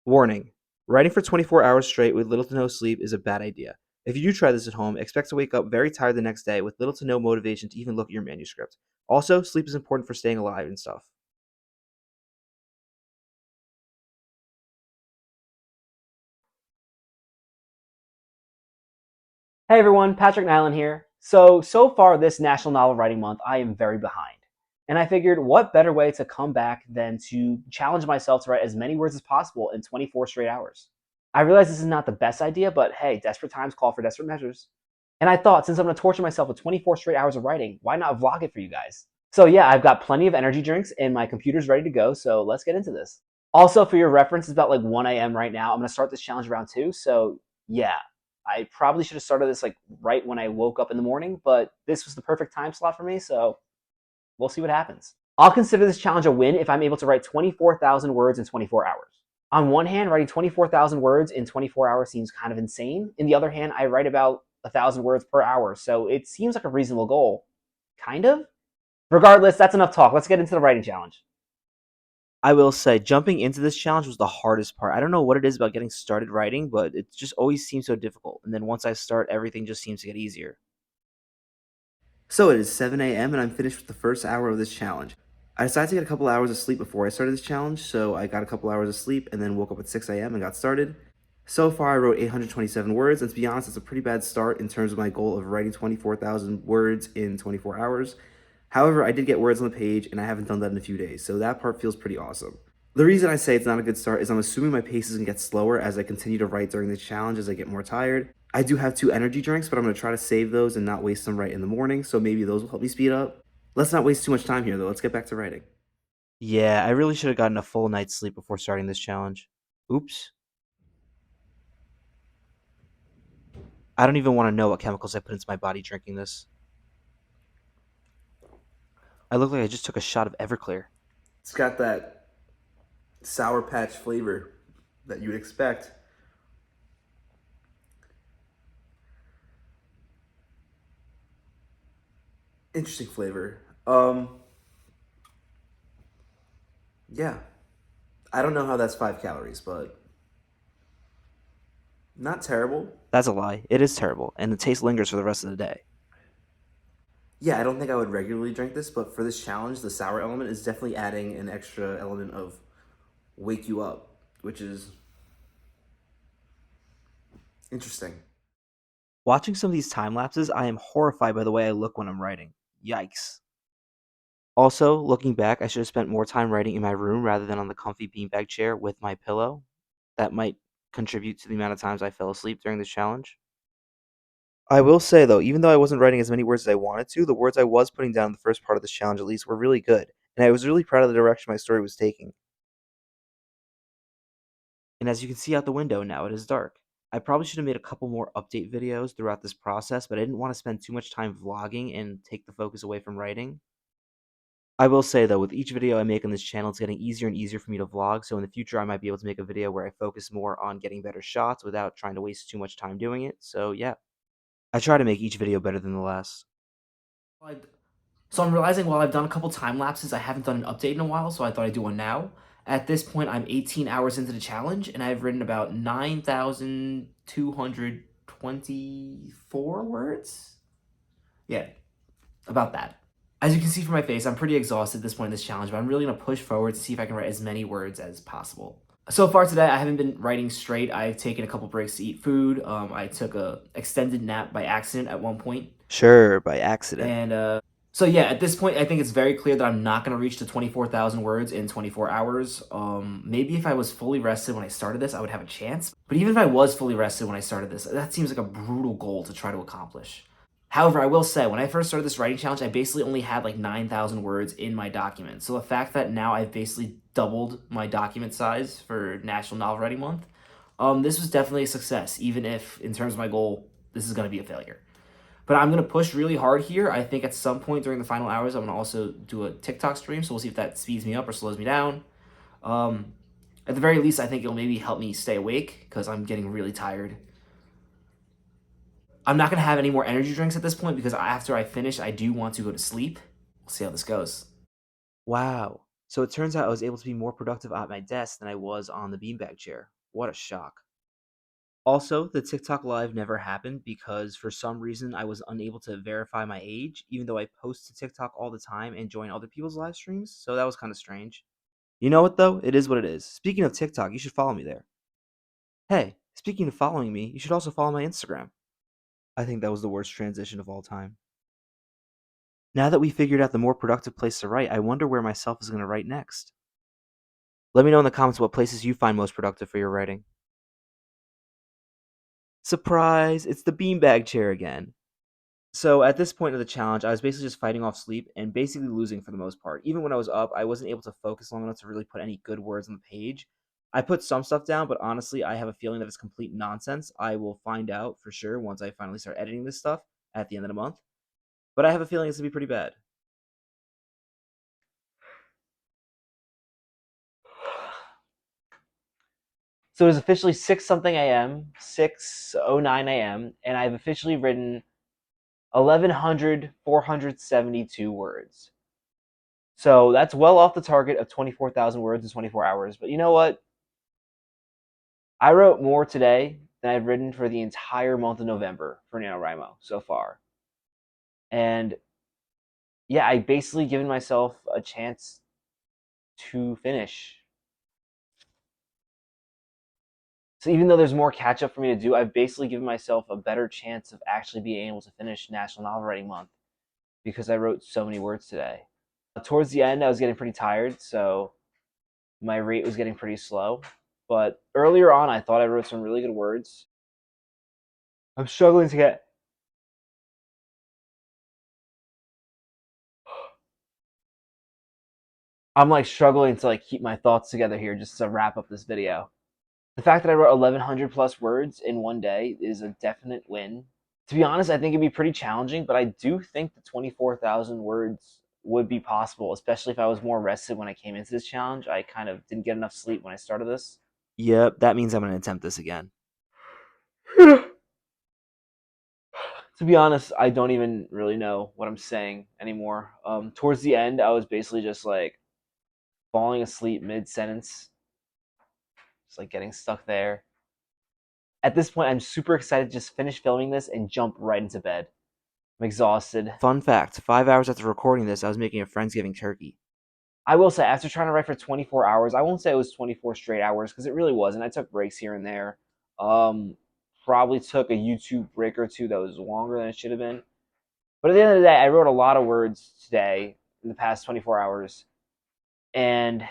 Warning: writing for 24 hours straight with little to no sleep is a bad idea. If you do try this at home, expect to wake up very tired the next day with little to no motivation to even look at your manuscript. Also, sleep is important for staying alive and stuff. Hey everyone, Patrick Nyland here. So far this National Novel Writing Month, I am very behind. And I figured what better way to come back than to challenge myself to write as many words as possible in 24 straight hours. I realize this is not the best idea, but hey, desperate times call for desperate measures. And I thought, since I'm going to torture myself with 24 straight hours of writing, why not vlog it for you guys? So yeah, I've got plenty of energy drinks and my computer's ready to go, so let's get into this. Also, for your reference, it's about like 1 a.m. right now. I'm going to start this challenge around 2, so yeah, I probably should have started this like right when I woke up in the morning, but this was the perfect time slot for me, so we'll see what happens. I'll consider this challenge a win if I'm able to write 24,000 words in 24 hours. On one hand, writing 24,000 words in 24 hours seems kind of insane. In the other hand, I write about 1,000 words per hour, so it seems like a reasonable goal. Kind of? Regardless, that's enough talk. Let's get into the writing challenge. I will say, jumping into this challenge was the hardest part. I don't know what it is about getting started writing, but it just always seems so difficult. And then once I start, everything just seems to get easier. So it is 7 a.m. and I'm finished with the first hour of this challenge. I decided to get a couple hours of sleep before I started this challenge, so I got a couple hours of sleep and then woke up at 6 a.m. and got started. So far, I wrote 827 words, and to be honest, it's a pretty bad start in terms of my goal of writing 24,000 words in 24 hours. However, I did get words on the page, and I haven't done that in a few days, so that part feels pretty awesome. The reason I say it's not a good start is I'm assuming my pace is going to get slower as I continue to write during this challenge as I get more tired. I do have 2 energy drinks, but I'm going to try to save those and not waste them right in the morning, so maybe those will help me speed up. Let's not waste too much time here, though. Let's get back to writing. Yeah, I really should have gotten a full night's sleep before starting this challenge. Oops. I don't even want to know what chemicals I put into my body drinking this. I look like I just took a shot of Everclear. It's got that Sour Patch flavor that you would expect. Interesting flavor. Yeah. I don't know how that's 5 calories, but not terrible. That's a lie. It is terrible, and the taste lingers for the rest of the day. Yeah, I don't think I would regularly drink this, but for this challenge, the sour element is definitely adding an extra element of wake you up, which is interesting. Watching some of these time lapses, I am horrified by the way I look when I'm writing. Yikes. Also, looking back, I should have spent more time writing in my room rather than on the comfy beanbag chair with my pillow. That might contribute to the amount of times I fell asleep during this challenge. I will say though, even though I wasn't writing as many words as I wanted to, the words I was putting down in the first part of this challenge at least were really good, and I was really proud of the direction my story was taking. And as you can see out the window now, it is dark. I probably should have made a couple more update videos throughout this process, but I didn't want to spend too much time vlogging and take the focus away from writing. I will say though, with each video I make on this channel, it's getting easier and easier for me to vlog, so in the future I might be able to make a video where I focus more on getting better shots without trying to waste too much time doing it, so yeah. I try to make each video better than the last. So I'm realizing while I've done a couple time lapses, I haven't done an update in a while, so I thought I'd do one now. At this point, I'm 18 hours into the challenge, and I've written about 9,224 words? Yeah, about that. As you can see from my face, I'm pretty exhausted at this point in this challenge, but I'm really going to push forward to see if I can write as many words as possible. So far today, I haven't been writing straight. I've taken a couple breaks to eat food. I took a extended nap by accident at one point. Sure, by accident. And so yeah, at this point, I think it's very clear that I'm not going to reach the 24,000 words in 24 hours. Maybe if I was fully rested when I started this, I would have a chance. But even if I was fully rested when I started this, that seems like a brutal goal to try to accomplish. However, I will say, when I first started this writing challenge, I basically only had like 9,000 words in my document. So the fact that now I've basically doubled my document size for National Novel Writing Month, this was definitely a success, even if, in terms of my goal, this is going to be a failure. But I'm going to push really hard here. I think at some point during the final hours, I'm going to also do a TikTok stream, so we'll see if that speeds me up or slows me down. At the very least, I think it'll maybe help me stay awake, because I'm getting really tired. I'm not going to have any more energy drinks at this point because after I finish, I do want to go to sleep. We'll see how this goes. Wow. So it turns out I was able to be more productive at my desk than I was on the beanbag chair. What a shock. Also, the TikTok live never happened because for some reason I was unable to verify my age, even though I post to TikTok all the time and join other people's live streams, so that was kind of strange. You know what though? It is what it is. Speaking of TikTok, you should follow me there. Hey, speaking of following me, you should also follow my Instagram. I think that was the worst transition of all time. Now that we figured out the more productive place to write, I wonder where myself is going to write next. Let me know in the comments what places you find most productive for your writing. Surprise! It's the beanbag chair again. So at this point of the challenge, I was basically just fighting off sleep and basically losing for the most part. Even when I was up, I wasn't able to focus long enough to really put any good words on the page. I put some stuff down, but honestly, I have a feeling that it's complete nonsense. I will find out for sure once I finally start editing this stuff at the end of the month. But I have a feeling it's going to be pretty bad. So it is officially 6 something a.m., 6:09 a.m., and I've officially written 1,472 words. So that's well off the target of 24,000 words in 24 hours. But you know what? I wrote more today than I've written for the entire month of November for NaNoWriMo so far. And yeah, I basically given myself a chance to finish. So even though there's more catch up for me to do, I've basically given myself a better chance of actually being able to finish National Novel Writing Month because I wrote so many words today. Towards the end, I was getting pretty tired, so my rate was getting pretty slow. But earlier on, I thought I wrote some really good words. I'm struggling to get. I'm like struggling to like keep my thoughts together here just to wrap up this video. The fact that I wrote 1,100 plus words in one day is a definite win. To be honest, I think it'd be pretty challenging, but I do think the 24,000 words would be possible, especially if I was more rested when I came into this challenge. I kind of didn't get enough sleep when I started this. Yep, that means I'm going to attempt this again. To be honest, I don't even really know what I'm saying anymore. Towards the end, I was basically just like falling asleep mid-sentence, just like getting stuck there. At this point, I'm super excited to just finish filming this and jump right into bed. I'm exhausted. Fun fact, 5 hours after recording this, I was making a Friendsgiving turkey. I will say, after trying to write for 24 hours, I won't say it was 24 straight hours because it really wasn't. I took breaks here and there. Probably took a YouTube break or two that was longer than it should have been. But at the end of the day, I wrote a lot of words today in the past 24 hours. And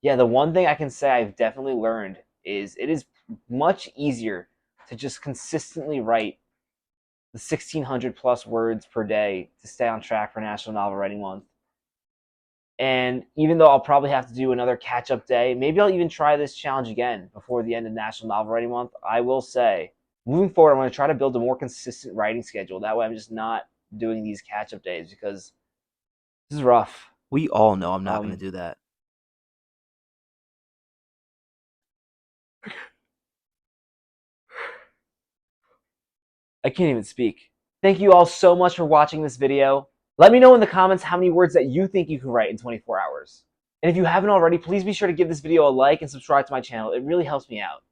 yeah, the one thing I can say I've definitely learned is it is much easier to just consistently write the 1,600 plus words per day to stay on track for National Novel Writing Month. And even though I'll probably have to do another catch-up day, maybe I'll even try this challenge again before the end of National Novel Writing Month, I will say, moving forward, I'm going to try to build a more consistent writing schedule. That way I'm just not doing these catch-up days because this is rough. We all know I'm not going to do that. I can't even speak. Thank you all so much for watching this video. Let me know in the comments how many words that you think you can write in 24 hours. And if you haven't already, please be sure to give this video a like and subscribe to my channel. It really helps me out.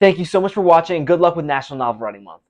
Thank you so much for watching, and good luck with National Novel Writing Month.